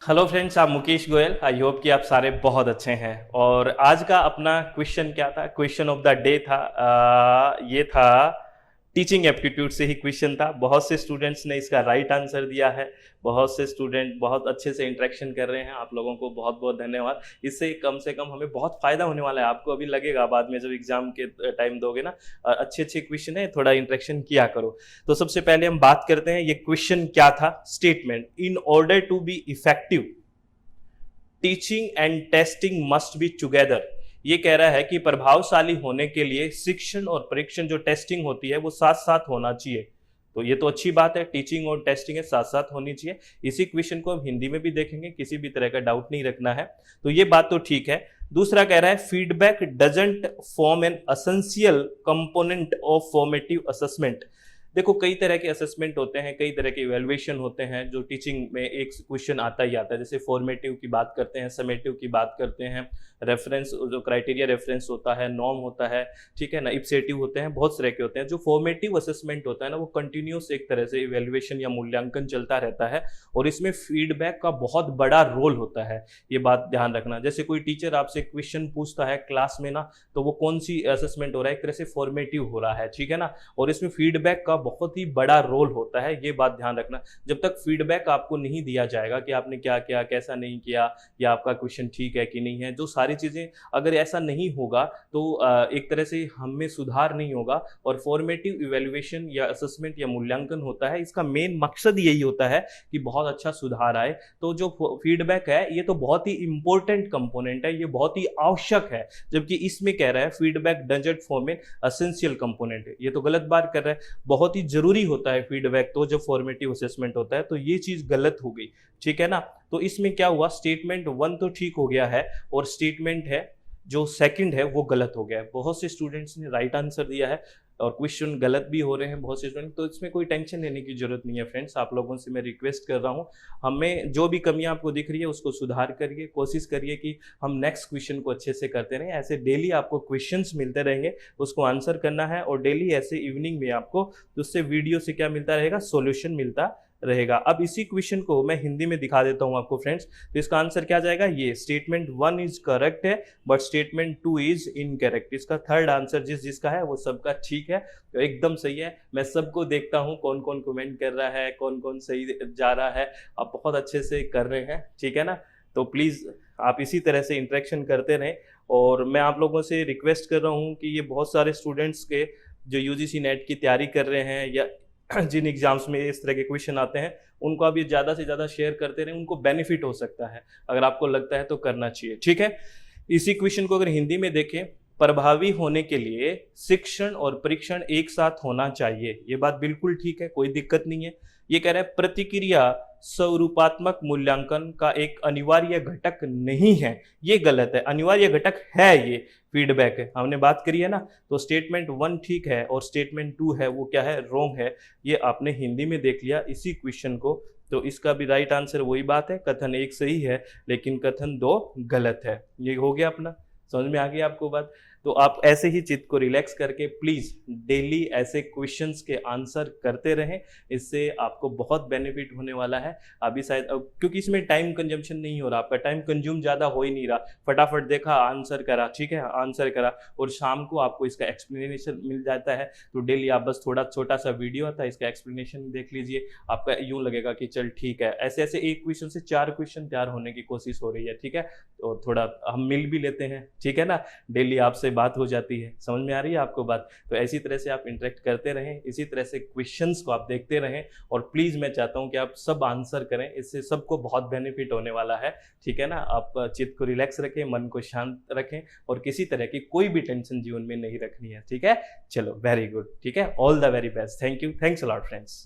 Hello friends, आप Mukesh Goyal. I hope कि आप सारे बहुत अच्छे हैं। और आज का अपना क्वेश्चन क्या था? क्वेश्चन ऑफ द डे था ये था टीचिंग एप्टीट्यूड से ही क्वेश्चन था। बहुत से स्टूडेंट्स ने इसका राइट आंसर दिया है। बहुत से स्टूडेंट बहुत अच्छे से इंटरेक्शन कर रहे हैं। आप लोगों को बहुत बहुत धन्यवाद। इससे कम से कम हमें बहुत फायदा होने वाला है। आपको अभी लगेगा बाद में जब एग्जाम के टाइम दोगे ना, अच्छे अच्छे क्वेश्चन है, थोड़ा इंटरेक्शन किया करो। तो सबसे पहले हम बात करते हैं ये क्वेश्चन क्या था। Statement: in order to be effective teaching and testing must be together. ये कह रहा है कि प्रभावशाली होने के लिए शिक्षण और परीक्षण जो टेस्टिंग होती है वो साथ साथ होना चाहिए। तो ये तो अच्छी बात है, टीचिंग और टेस्टिंग है साथ साथ होनी चाहिए। इसी क्वेश्चन को हम हिंदी में भी देखेंगे, किसी भी तरह का डाउट नहीं रखना है। तो ये बात तो ठीक है। दूसरा कह रहा है feedback doesn't form an essential component of formative assessment. देखो, कई तरह के असेसमेंट होते हैं, कई तरह के इवेल्युएशन होते हैं जो टीचिंग में एक क्वेश्चन आता ही आता है। जैसे फॉर्मेटिव की बात करते हैं, समेटिव की बात करते हैं, रेफरेंस जो क्राइटेरिया रेफरेंस होता है, नॉर्म होता है, ठीक है ना, इप्सेटिव होते हैं, बहुत तरह के होते हैं। जो फॉर्मेटिव असेसमेंट होता है ना, वो कंटिन्यूस एक तरह से इवेल्युएशन या मूल्यांकन चलता रहता है और इसमें फीडबैक का बहुत बड़ा रोल होता है। ये बात ध्यान रखना। जैसे कोई टीचर आपसे क्वेश्चन पूछता है क्लास में ना, तो वो कौन सी असेसमेंट हो रहा है? एक तरह से फॉर्मेटिव हो रहा है, ठीक है ना। और इसमें फीडबैक का बहुत ही बड़ा रोल होता है, ये बात ध्यान रखना। जब तक फीडबैक आपको नहीं दिया जाएगा कि आपने क्या किया, कैसा नहीं किया, या आपका क्वेश्चन ठीक है कि नहीं है, जो सारी चीजें अगर ऐसा नहीं होगा तो एक तरह से हम में सुधार नहीं होगा। और फॉर्मेटिव इवेल्युएशन या असेसमेंट या मूल्यांकन होता है, इसका मेन मकसद यही होता है कि बहुत अच्छा सुधार आए। तो जो फीडबैक है ये तो बहुत ही इंपॉर्टेंट कंपोनेंट है, ये बहुत ही आवश्यक है। जबकि इसमें कह रहा है feedback doesn't form an essential component है, ये तो गलत बात कर रहा है। बहुत ही जरूरी होता है फीडबैक तो जब फॉर्मेटिव असेसमेंट होता है, तो ये चीज गलत हो गई, ठीक है ना। तो इसमें क्या हुआ, स्टेटमेंट 1 तो ठीक हो गया है और स्टेटमेंट है जो सेकंड है वो गलत हो गया है। बहुत से स्टूडेंट्स ने राइट आंसर दिया है और क्वेश्चन गलत भी हो रहे हैं बहुत से स्टूडेंट। तो इसमें कोई टेंशन लेने की जरूरत नहीं है फ्रेंड्स। आप लोगों से मैं रिक्वेस्ट कर रहा हूं, हमें जो भी कमियां आपको दिख रही है उसको सुधार करिए, कोशिश करिए कि हम नेक्स्ट क्वेश्चन को अच्छे से करते रहें। ऐसे डेली आपको क्वेश्चंस मिलते रहेंगे, उसको आंसर करना है। और डेली ऐसे इवनिंग में आपको उससे वीडियो से क्या मिलता रहेगा, सोल्यूशन मिलता रहेगा। अब इसी क्वेश्चन को मैं हिंदी में दिखा देता हूं आपको फ्रेंड्स। तो इसका आंसर क्या जाएगा, ये स्टेटमेंट 1 इज करेक्ट है बट स्टेटमेंट 2 इज इनकरेक्ट। इसका थर्ड आंसर जिसका है वो सबका ठीक है, तो एकदम सही है। मैं सबको देखता हूं कौन कौन कमेंट कर रहा है, कौन कौन सही जा रहा है। आप बहुत अच्छे से कर रहे हैं, ठीक है ना। तो प्लीज आप इसी तरह से इंटरेक्शन करते रहें। और मैं आप लोगों से रिक्वेस्ट कर रहा हूं कि ये बहुत सारे स्टूडेंट्स के जो यूजीसी नेट की तैयारी कर रहे हैं या जिन एग्जाम्स में इस तरह के क्वेश्चन आते हैं, उनको आप ये ज़्यादा से ज़्यादा शेयर करते रहें, उनको बेनिफिट हो सकता है। अगर आपको लगता है तो करना चाहिए, ठीक है। इसी क्वेश्चन को अगर हिंदी में देखें, प्रभावी होने के लिए शिक्षण और परीक्षण एक साथ होना चाहिए। ये बात बिल्कुल ठीक है, कोई दिक्कत नहीं है। ये कह रहा है प्रतिक्रिया स्वरूपात्मक मूल्यांकन का एक अनिवार्य घटक नहीं है, ये गलत है। अनिवार्य घटक है, ये फीडबैक है, हमने बात करी है ना। तो स्टेटमेंट 1 ठीक है और स्टेटमेंट 2 है वो क्या है, रॉन्ग है। ये आपने हिंदी में देख लिया इसी क्वेश्चन को। तो इसका भी राइट आंसर वही बात है, कथन 1 सही है लेकिन कथन 2 गलत है। ये हो गया अपना, समझ में आ गई आपको बात। तो आप ऐसे ही चित्त को रिलैक्स करके प्लीज डेली ऐसे क्वेश्चंस के आंसर करते रहें, इससे आपको बहुत बेनिफिट होने वाला है। अभी शायद क्योंकि इसमें टाइम कंजम्पशन नहीं हो रहा, आपका टाइम कंज्यूम ज़्यादा हो ही नहीं रहा। फटाफट देखा, आंसर करा, ठीक है, आंसर करा और शाम को आपको इसका एक्सप्लेनेशन मिल जाता है। तो डेली आप बस थोड़ा छोटा सा वीडियो आता है, इसका एक्सप्लेनेशन देख लीजिए, आपका यूँ लगेगा कि चल ठीक है। ऐसे ऐसे एक क्वेश्चन से 4 क्वेश्चन तैयार होने की कोशिश हो रही है, ठीक है। तो थोड़ा हम मिल भी लेते हैं, ठीक है ना, डेली आपसे बात हो जाती है। समझ में आ रही है आपको बात। तो ऐसी तरह से आप इंटरेक्ट करते रहें, इसी तरह से क्वेश्चंस को आप देखते रहें और प्लीज मैं चाहता हूं कि आप सब आंसर करें, इससे सबको बहुत बेनिफिट होने वाला है, ठीक है ना। आप चित्त को रिलैक्स रखें, मन को शांत रखें और किसी तरह की कोई भी टेंशन जीवन में नहीं रखनी है, ठीक है। चलो, वेरी गुड, ठीक है, all the very best. Thank you, thanks a lot friends.